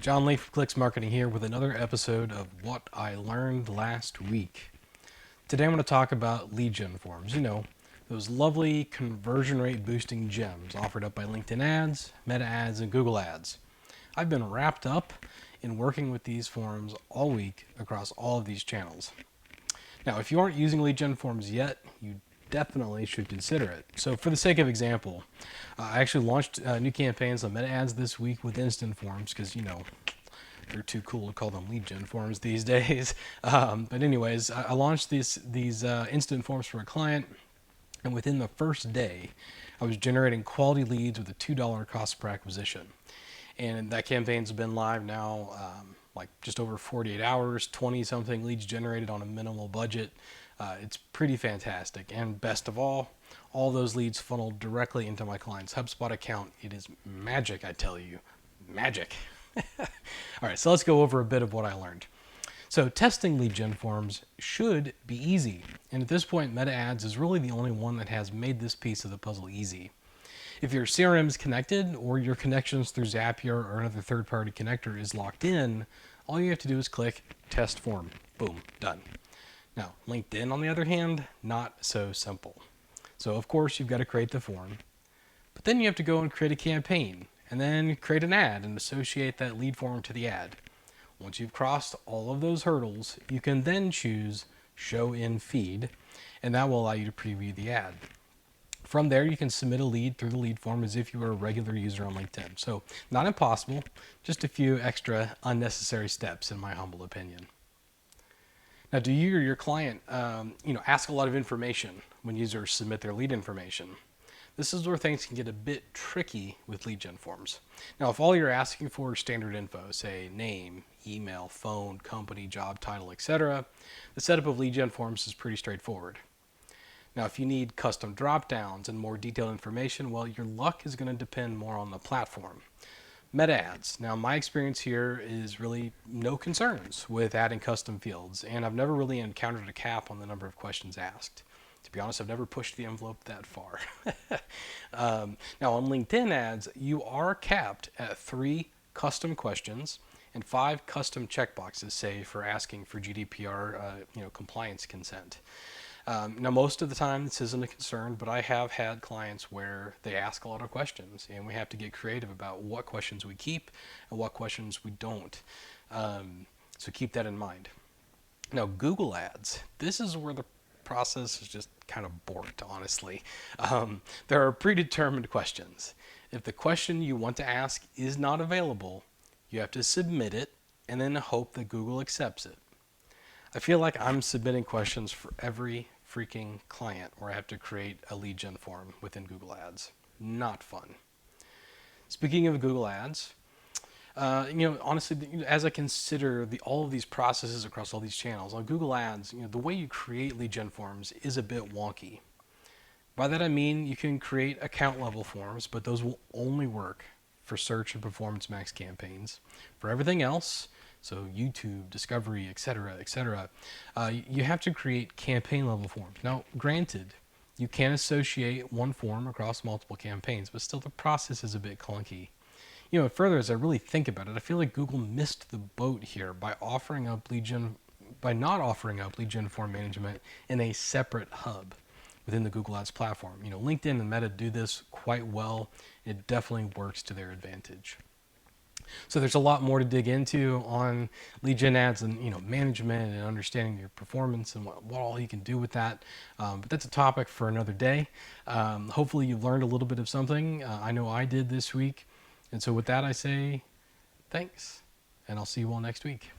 John Lee from Clix Marketing here with another episode of What I Learned Last Week. Today I'm going to talk about lead gen forms. You know, those lovely conversion rate boosting gems offered up by LinkedIn ads, Meta ads, and Google ads. I've been wrapped up in working with these forms all week across all of these channels. Now, if you aren't using lead gen forms yet, you definitely should consider it. So for the sake of example, I actually launched new campaigns on Meta ads this week with instant forms because, you know, they're too cool to call them lead gen forms these days. But anyways, I launched these instant forms for a client, and within the first day, I was generating quality leads with a $2 cost per acquisition. And that campaign's been live now like just over 48 hours, 20 something leads generated on a minimal budget. It's pretty fantastic. And best of all those leads funneled directly into my client's HubSpot account. It is magic, I tell you. Magic. All right, so let's go over a bit of what I learned. So testing lead gen forms should be easy. And at this point, Meta Ads is really the only one that has made this piece of the puzzle easy. If your CRM is connected or your connections through Zapier or another third-party connector is locked in, all you have to do is click test form. Boom, done. Now, LinkedIn, on the other hand, not so simple. So of course, you've got to create the form, but then you have to go and create a campaign and then create an ad and associate that lead form to the ad. Once you've crossed all of those hurdles, you can then choose show in feed, and that will allow you to preview the ad. From there, you can submit a lead through the lead form as if you were a regular user on LinkedIn. So not impossible, just a few extra unnecessary steps in my humble opinion. Now, do you or your client ask a lot of information when users submit their lead information? This is where things can get a bit tricky with lead gen forms. Now, if all you're asking for is standard info, say name, email, phone, company, job title, etc., the setup of lead gen forms is pretty straightforward. Now, if you need custom drop-downs and more detailed information, well, your luck is going to depend more on the platform. Meta ads. Now, my experience here is really no concerns with adding custom fields, and I've never really encountered a cap on the number of questions asked. To be honest, I've never pushed the envelope that far. Now, on LinkedIn ads, you are capped at 3 custom questions and 5 custom checkboxes, say, for asking for GDPR compliance consent. Now, most of the time, this isn't a concern, but I have had clients where they ask a lot of questions, and we have to get creative about what questions we keep and what questions we don't. So keep that in mind. Now, Google Ads, this is where the process is just kind of borked, honestly. There are predetermined questions. If the question you want to ask is not available, you have to submit it and then hope that Google accepts it. I feel like I'm submitting questions for every freaking client where I have to create a lead gen form within Google Ads. Not fun. Speaking of Google Ads, honestly, as I consider all of these processes across all these channels, on Google Ads, the way you create lead gen forms is a bit wonky. By that I mean you can create account level forms, but those will only work for search and performance max campaigns. For everything else, so YouTube, Discovery, etc., you have to create campaign level forms. Now, granted, you can associate one form across multiple campaigns, but still the process is a bit clunky. Further, as I really think about it, I feel like Google missed the boat here by not offering up lead gen form management in a separate hub within the Google Ads platform. LinkedIn and Meta do this quite well. It definitely works to their advantage. So there's a lot more to dig into on lead gen ads and management and understanding your performance and what all you can do with that. But that's a topic for another day. Hopefully you've learned a little bit of something. I know I did this week. And so with that, I say thanks, and I'll see you all next week.